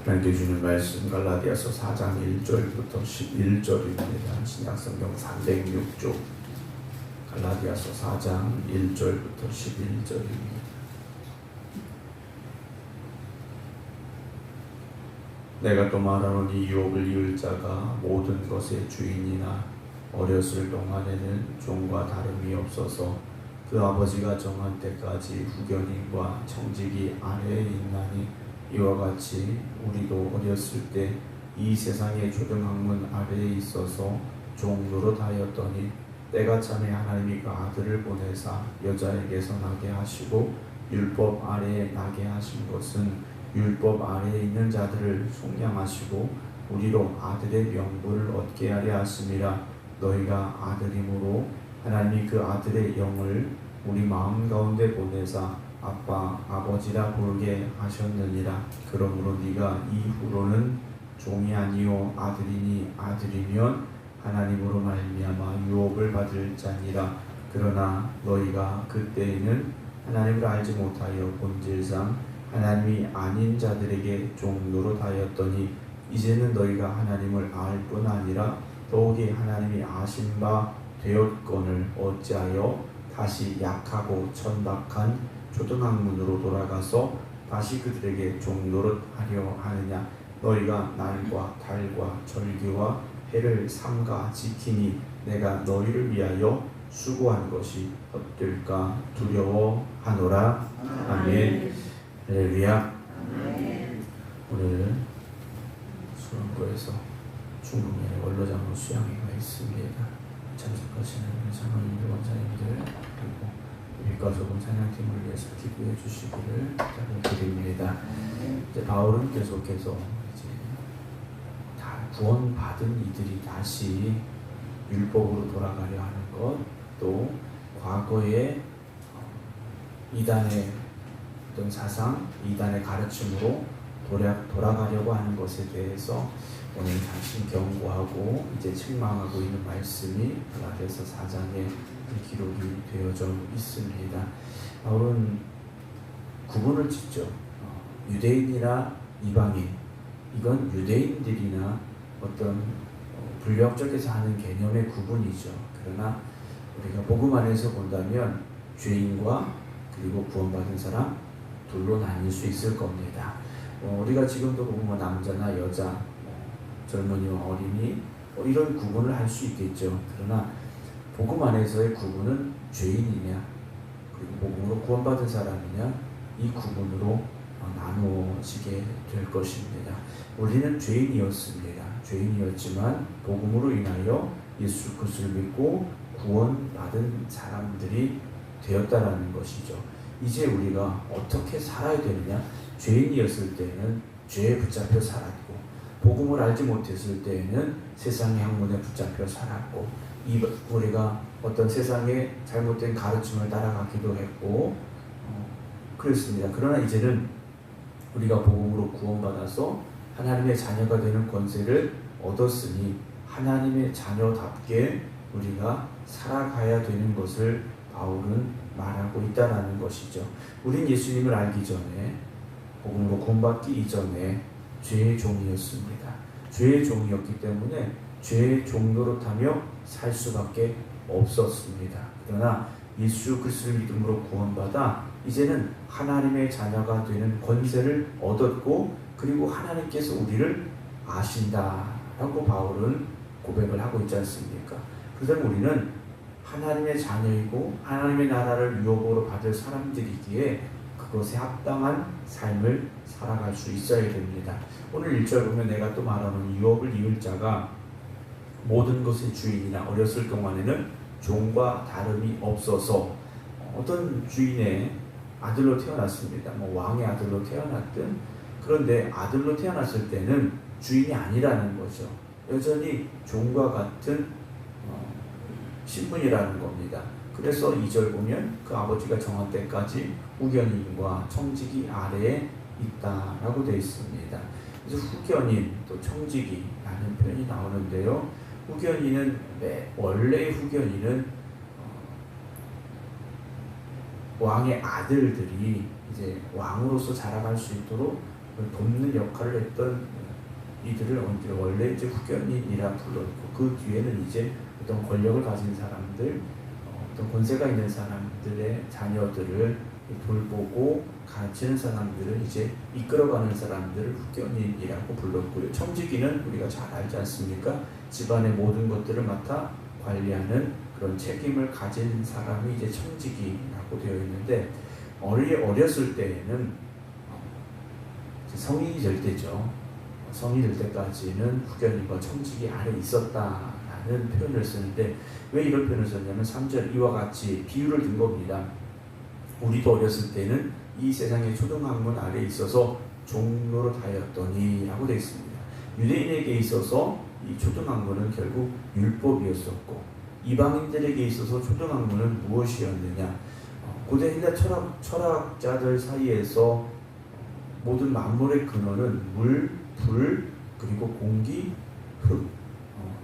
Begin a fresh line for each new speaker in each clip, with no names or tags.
하나님께 주는 말씀 갈라디아서 4장 1절부터 11절입니다. 신약성경 306쪽 갈라디아서 4장 1절부터 11절입니다. 내가 또 말하노니 유업을 이을 자가 모든 것의 주인이나 어렸을 동안에는 종과 다름이 없어서 그 아버지가 정한 때까지 후견인과 청지기 아래에 있나니 이와 같이 우리도 어렸을 때 이 세상의 초등학문 아래에 있어서 종 노릇하였더니 때가 참에 하나님이 그 아들을 보내사 여자에게서 나게 하시고 율법 아래에 나게 하신 것은 율법 아래에 있는 자들을 속량하시고 우리로 아들의 명분을 얻게 하려 하심이라. 너희가 아들이므로 하나님이 그 아들의 영을 우리 마음 가운데 보내사 아빠 아버지라 부르게 하셨느니라. 그러므로 네가 이후로는 종이 아니요 아들이니 아들이면 하나님으로 말미암아 유업을 받을 자니라. 그러나 너희가 그때에는 하나님을 알지 못하여 본질상 하나님이 아닌 자들에게 종 노릇하였더니 이제는 너희가 하나님을 알 뿐 아니라 더욱이 하나님이 아신 바 되었거늘 어찌하여 다시 약하고 천박한 초등학문으로 돌아가서 다시 그들에게 종 노릇하려 하느냐. 너희가 날과 달과 절기와 해를 삼가 지키니 내가 너희를 위하여 수고한 것이 헛될까 두려워하노라. 아멘. 할렐루야. 오늘 수원고에서 중국인의 원로장로 수양회가 있습니다. 참석하시는 장로님들, 원장님들 그리고 일가족은 찬양팀을 위해서 기도해 주시기를 부탁드립니다. 이제 바울은 계속해서 이제 다 구원받은 이들이 다시 율법으로 돌아가려 하는 것, 또 과거의 이단의 어떤 사상, 이단의 가르침으로 돌아가려고 하는 것에 대해서 오늘 당신 경고하고 이제 책망하고 있는 말씀이 갈라디아서 4장에 기록이 되어져 있습니다. 바울은 구분을 짓죠. 유대인이나 이방인, 이건 유대인들이나 어떤 불교학 쪽에서 하는 개념의 구분이죠. 그러나 우리가 복음 안에서 본다면 죄인과 그리고 구원받은 사람 둘로 나뉠 수 있을 겁니다. 우리가 지금도 보면 남자나 여자, 젊은이와 어린이 이런 구분을 할 수 있겠죠. 그러나 복음 안에서의 구분은 죄인이냐 그리고 복음으로 구원받은 사람이냐 이 구분으로 나누어지게 될 것입니다. 우리는 죄인이었습니다. 죄인이었지만 복음으로 인하여 예수 그리스도를 믿고 구원받은 사람들이 되었다라는 것이죠. 이제 우리가 어떻게 살아야 되느냐? 죄인이었을 때는 죄에 붙잡혀 살았고, 복음을 알지 못했을 때에는 세상의 학문에 붙잡혀 살았고, 우리가 어떤 세상의 잘못된 가르침을 따라가기도 했고 그렇습니다. 그러나 이제는 우리가 복음으로 구원받아서 하나님의 자녀가 되는 권세를 얻었으니 하나님의 자녀답게 우리가 살아가야 되는 것을 바울은 말하고 있다는 것이죠. 우린 예수님을 알기 전에 복음으로 구원받기 이전에 죄의 종이었습니다. 죄의 종이었기 때문에 죄의 종노릇하며 살 수밖에 없었습니다. 그러나 예수 그리스도를 믿음으로 구원받아 이제는 하나님의 자녀가 되는 권세를 얻었고 그리고 하나님께서 우리를 아신다라고 바울은 고백을 하고 있지 않습니까? 그래서 우리는 하나님의 자녀이고 하나님의 나라를 유업으로 받을 사람들이기에 그것에 합당한 삶을 살아갈 수 있어야 됩니다. 오늘 1절 보면 내가 또 말하는 유업을 이을 자가 모든 것의 주인이나 어렸을 동안에는 종과 다름이 없어서 어떤 주인의 아들로 태어났습니다. 왕의 아들로 태어났든 그런데 아들로 태어났을 때는 주인이 아니라는 거죠. 여전히 종과 같은 신분이라는 겁니다. 그래서 2절 보면 그 아버지가 정한 때까지 후견인과 청지기 아래에 있다라고 되어 있습니다. 그래서 후견인 또 청지기라는 표현이 나오는데요. 후견인은 원래의 후견인은 왕의 아들들이 이제 왕으로서 자라갈 수 있도록 돕는 역할을 했던 이들을 원래 이제 후견인이라 불렀고, 그 뒤에는 이제 어떤 권력을 가진 사람들, 어떤 권세가 있는 사람들의 자녀들을 돌보고 가르치는 사람들을 이제 이끌어가는 사람들을 후견인이라고 불렀고요. 청지기는 우리가 잘 알지 않습니까? 집안의 모든 것들을 맡아 관리하는 그런 책임을 가진 사람이 이제 청지기라고 되어 있는데, 어렸을 때에는 성인이 될 때죠. 성인이 될 때까지는 후견인과 청지기 안에 있었다라는 표현을 쓰는데, 왜 이런 표현을 썼냐면 3절 이와 같이 비유를 든 겁니다. 우리도 어렸을 때는 이 세상의 초등학문 아래에 있어서 종노릇하였더니 라고 되어 있습니다. 유대인에게 있어서 이 초등학문은 결국 율법이었었고, 이방인들에게 있어서 초등학문은 무엇이었느냐? 고대 현대 철학자들 사이에서 모든 만물의 근원은 물, 불, 그리고 공기, 흙,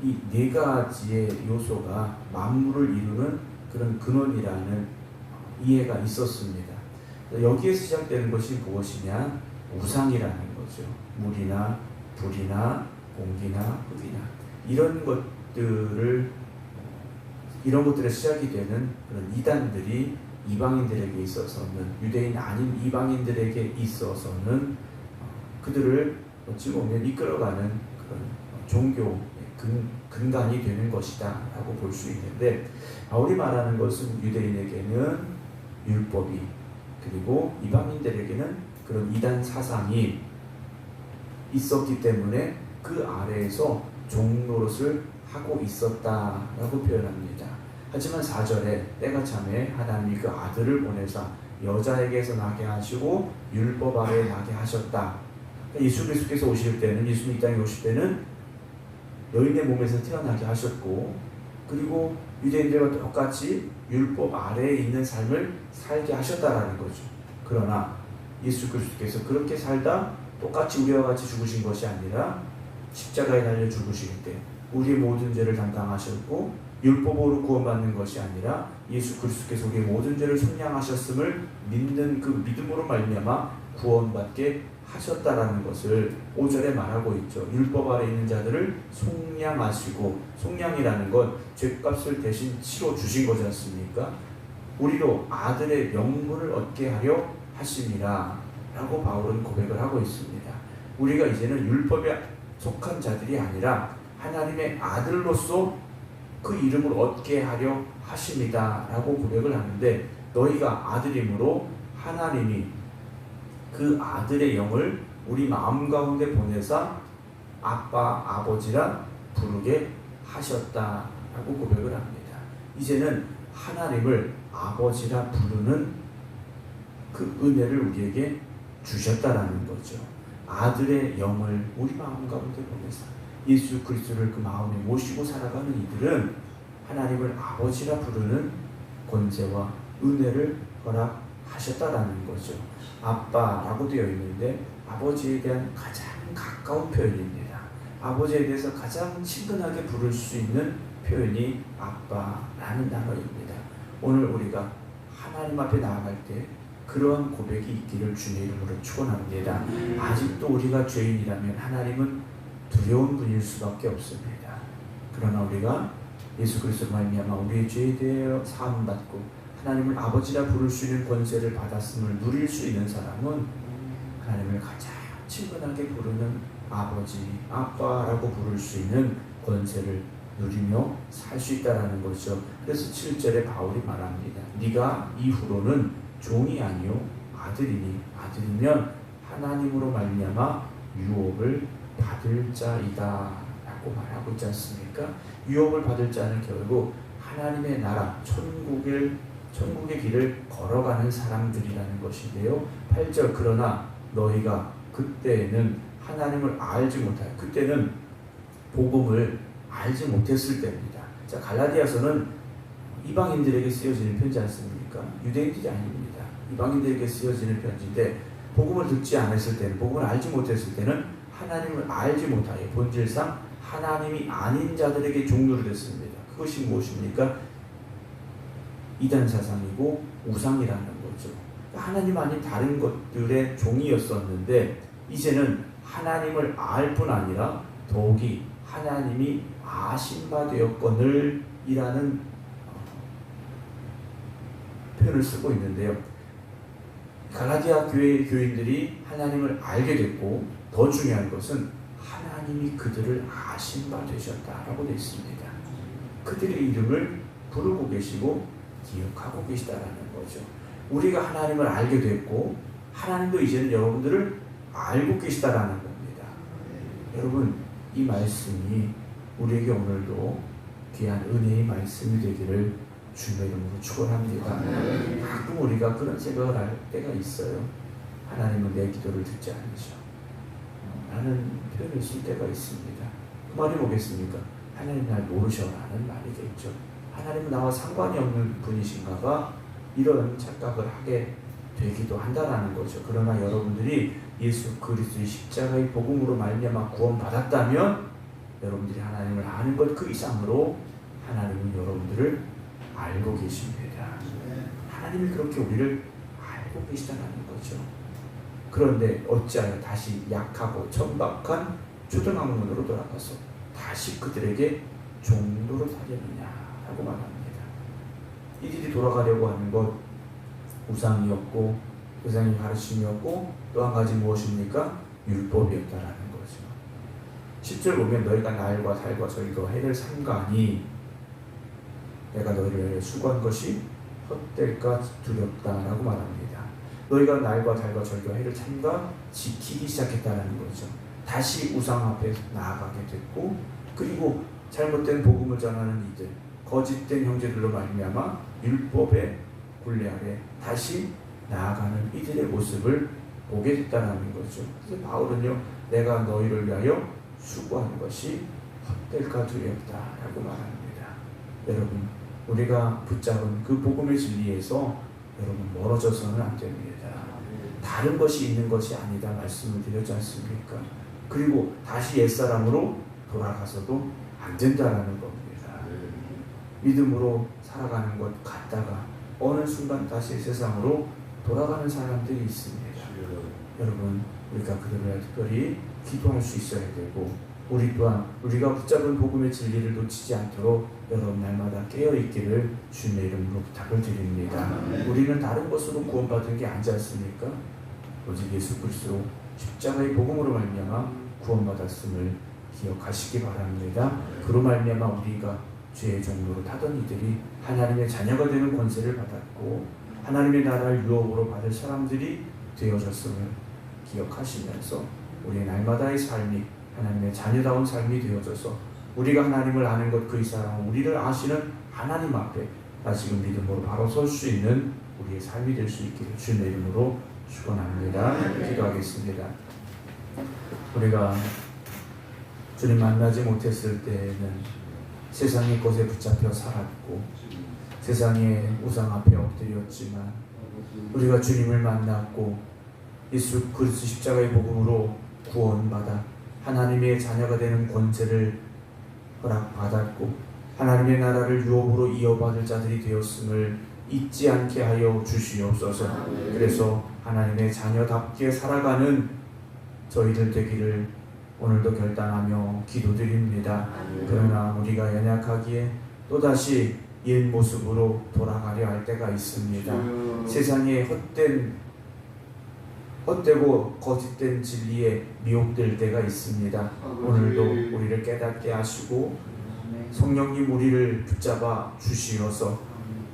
이 네 가지의 요소가 만물을 이루는 그런 근원이라는 이해가 있었습니다. 여기에서 시작되는 것이 무엇이냐? 우상이라는 거죠. 물이나 불이나 공기나 흙이나 이런 것들의 시작이 되는 그런 이단들이 이방인들에게 있어서는, 유대인 아닌 이방인들에게 있어서는 그들을 어찌 보면 이끌어가는 그런 종교의 근간이 되는 것이다 라고 볼 수 있는데, 바울이 말하는 것은 유대인에게는 율법이, 그리고 이방인들에게는 그런 이단 사상이 있었기 때문에 그 아래에서 종노릇을 하고 있었다라고 표현합니다. 하지만 4절에 때가 참에 하나님이 그 아들을 보내사 여자에게서 나게 하시고 율법 아래에 나게 하셨다. 예수 그리스도께서 오실 때는, 예수님 이 땅에 오실 때는 여인의 몸에서 태어나게 하셨고, 그리고 유대인들과 똑같이 율법 아래에 있는 삶을 살게 하셨다라는 거죠. 그러나 예수 그리스도께서 그렇게 살다 똑같이 우리와 같이 죽으신 것이 아니라 십자가에 달려 죽으실 때 우리의 모든 죄를 담당하셨고, 율법으로 구원받는 것이 아니라 예수 그리스도께서 우리의 모든 죄를 속량하셨음을 믿는 그 믿음으로 말미암아 구원받게 하셨다라는 것을 5절에 말하고 있죠. 율법 아래 있는 자들을 속량하시고, 속량이라는 건 죄값을 대신 치러 주신 거지 않습니까? 우리로 아들의 명분을 얻게 하려 하심이라 라고 바울은 고백을 하고 있습니다. 우리가 이제는 율법에 속한 자들이 아니라 하나님의 아들로서 그 이름을 얻게 하려 하십니다 라고 고백을 하는데, 너희가 아들이므로 하나님이 그 아들의 영을 우리 마음 가운데 보내사 아빠, 아버지라 부르게 하셨다라고 고백을 합니다. 이제는 하나님을 아버지라 부르는 그 은혜를 우리에게 주셨다라는 거죠. 아들의 영을 우리 마음 가운데 보내사 예수 그리스도를 그 마음에 모시고 살아가는 이들은 하나님을 아버지라 부르는 권세와 은혜를 허락하셨다라는 거죠. 아빠라고 되어 있는데 아버지에 대한 가장 가까운 표현입니다. 아버지에 대해서 가장 친근하게 부를 수 있는 표현이 아빠라는 단어입니다. 오늘 우리가 하나님 앞에 나아갈 때 그러한 고백이 있기를 주님의 이름으로 축원합니다. 아직도 우리가 죄인이라면 하나님은 두려운 분일 수밖에 없습니다. 그러나 우리가 예수 그리스도 말미암아 우리의 죄에 대하여 사함 받고 하나님을 아버지라 부를 수 있는 권세를 받았음을 누릴 수 있는 사람은 하나님을 가장 친근하게 부르는 아버지, 아빠라고 부를 수 있는 권세를 누리며 살 수 있다라는 거죠. 그래서 7절에 바울이 말합니다. 네가 이후로는 종이 아니요 아들이니, 아들이면 하나님으로 말미암아 유업을 받을 자이다 라고 말하고 있지 않습니까? 유업을 받을 자는 결국 하나님의 나라, 천국의 길을 걸어가는 사람들이라는 것인데요. 8절 그러나 너희가 그때는 하나님을 알지 못하여, 그때는 복음을 알지 못했을 때입니다. 자, 갈라디아서는 이방인들에게 쓰여지는 편지 않습니까? 유대인들이 아닙니다. 이방인들에게 쓰여지는 편지인데, 복음을 듣지 않았을 때는, 복음을 알지 못했을 때는 하나님을 알지 못하여 본질상 하나님이 아닌 자들에게 종노릇 했습니다. 그것이 무엇입니까? 이단 사상이고 우상이라는 거죠. 하나님 아닌 다른 것들의 종이었었는데, 이제는 하나님을 알 뿐 아니라 더욱이 하나님이 아신 바 되었거늘 이라는 표현을 쓰고 있는데요. 갈라디아 교회의 교인들이 하나님을 알게 됐고 더 중요한 것은 하나님이 그들을 아신 바 되셨다라고 되어 있습니다. 그들의 이름을 부르고 계시고 기억하고 계시다라는 거죠. 우리가 하나님을 알게 됐고 하나님도 이제는 여러분들을 알고 계시다라는 겁니다. 여러분, 이 말씀이 우리에게 오늘도 귀한 은혜의 말씀이 되기를 주님의 이름으로 축원합니다. 가끔 우리가 그런 생각을 할 때가 있어요. 하나님은 내 기도를 듣지 않으셔 라는 표현을 쓸 때가 있습니다. 그 말이 뭐겠습니까? 하나님 날 모르셔라는 말이겠죠. 하나님은 나와 상관이 없는 분이신가가 이런 착각을 하게 되기도 한다라는 거죠. 그러나 여러분들이 예수 그리스도의 십자가의 복음으로 말미암아 구원받았다면 여러분들이 하나님을 아는 것 그 이상으로 하나님은 여러분들을 알고 계십니다. 하나님이 그렇게 우리를 알고 계시다는 거죠. 그런데 어찌하여 다시 약하고 천박한 초등학문으로 돌아가서 다시 그들에게 종로를 하려느냐라고 말합니다. 이들이 돌아가려고 하는 것 우상이었고 우상의 가르침이었고 또 한 가지 무엇입니까? 율법이었다라는 거죠. 10절 보면 너희가 날과 달과 절기와 해를 삼가니 내가 너희를 위하여 수고한 것이 헛될까 두렵다라고 말합니다. 너희가 날과 달과 절기와 해를 삼가 지키기 시작했다라는 거죠. 다시 우상 앞에 나아가게 됐고 그리고 잘못된 복음을 전하는 이들 거짓된 형제들로 말미암아 율법의 굴레 아래 다시 나아가는 이들의 모습을 보게 됐다는 거죠. 그래서 바울은요, 내가 너희를 위하여 수고한 것이 헛될까 두렵다라고 말합니다. 여러분, 우리가 붙잡은 그 복음의 진리에서 여러분 멀어져서는 안 됩니다. 다른 것이 있는 것이 아니다 말씀을 드렸지 않습니까? 그리고 다시 옛사람으로 돌아가서도 안 된다라는 겁니다. 믿음으로 살아가는 것 같다가 어느 순간 다시 세상으로 돌아가는 사람들이 있습니다. 여러분, 우리가 그들을 위해 특별히 기도할 수 있어야 되고 우리 또한 우리가 붙잡은 복음의 진리를 놓치지 않도록 여러분 날마다 깨어있기를 주님의 이름으로 부탁을 드립니다. 우리는 다른 것으로 구원받은 게 아니지 않습니까? 오직 예수 그리스도 십자가의 복음으로 말미암아 구원받았음을 기억하시기 바랍니다. 그로 말미암아 우리가 죄의 종로로 타던 이들이 하나님의 자녀가 되는 권세를 받았고 하나님의 나라를 유업으로 받을 사람들이 되어졌음을 기억하시면서 우리의 날마다의 삶이 하나님의 자녀다운 삶이 되어져서 우리가 하나님을 아는 것 그 이상 우리를 아시는 하나님 앞에 다시금 믿음으로 바로 설 수 있는 우리의 삶이 될 수 있기를 주님의 이름으로 축원합니다. 기도하겠습니다. 우리가 주님 만나지 못했을 때에는 세상의 것에 붙잡혀 살았고 세상의 우상 앞에 엎드렸지만 우리가 주님을 만났고 예수 그리스도 십자가의 복음으로 구원받아 하나님의 자녀가 되는 권세를 허락받았고 하나님의 나라를 유업으로 이어받을 자들이 되었음을 잊지 않게 하여 주시옵소서. 그래서 하나님의 자녀답게 살아가는 저희들 되기를 오늘도 결단하며 기도드립니다. 그러나 우리가 연약하기에 또다시 옛 모습으로 돌아가려 할 때가 있습니다. 세상의 헛되고 거짓된 진리에 미혹될 때가 있습니다. 오늘도 우리를 깨닫게 하시고 성령님 우리를 붙잡아 주시어서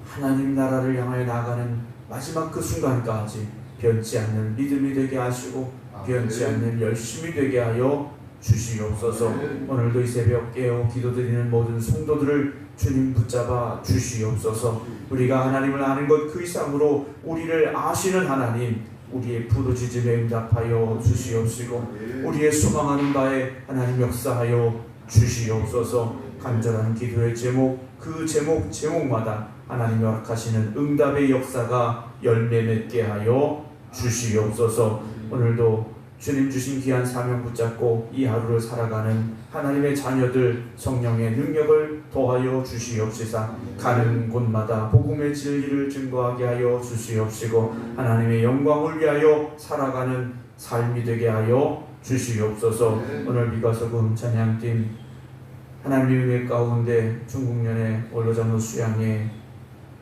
하나님 나라를 향하여 나아가는 마지막 그 순간까지 변치 않는 믿음이 되게 하시고 변치 않는 열심이 되게 하여 주시옵소서. 오늘도 이 새벽 깨어 기도드리는 모든 성도들을 주님 붙잡아 주시옵소서. 우리가 하나님을 아는 것 그 이상으로 우리를 아시는 하나님 우리의 부르짖음에 응답하여 주시옵시고 우리의 소망하는 바에 하나님 역사하여 주시옵소서. 간절한 기도의 제목 그 제목마다 하나님이 허락하시는 응답의 역사가 열매 맺게 하여 주시옵소서. 오늘도 주님 주신 귀한 사명 붙잡고 이 하루를 살아가는 하나님의 자녀들 성령의 능력을 더하여 주시옵시사. 가는 곳마다 복음의 진리를 증거하게 하여 주시옵시고 하나님의 영광을 위하여 살아가는 삶이 되게 하여 주시옵소서. 오늘 미가서금 찬양팀 하나님의 은혜 가운데 중국년의 원로장로 수양에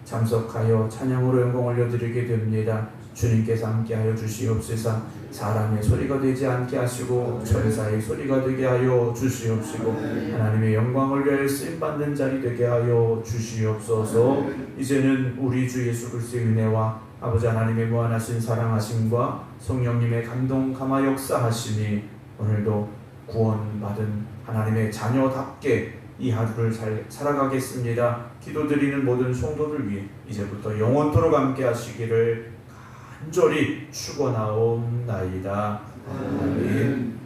참석하여 찬양으로 영광 올려드리게 됩니다. 주님께서 함께하여 주시옵소서. 사람의 소리가 되지 않게 하시고 천사의 소리가 되게 하여 주시옵시고 하나님의 영광을 위하여 쓰임받는 자리 되게 하여 주시옵소서. 이제는 우리 주 예수 그리스도의 은혜와 아버지 하나님의 무한하신 사랑하심과 성령님의 감동 감화 역사하심이 오늘도 구원받은 하나님의 자녀답게 이 하루를 잘 살아가겠습니다. 기도드리는 모든 성도들 위해 이제부터 영원토록 함께 하시기를 간절히 축원하옵나이다. 아멘.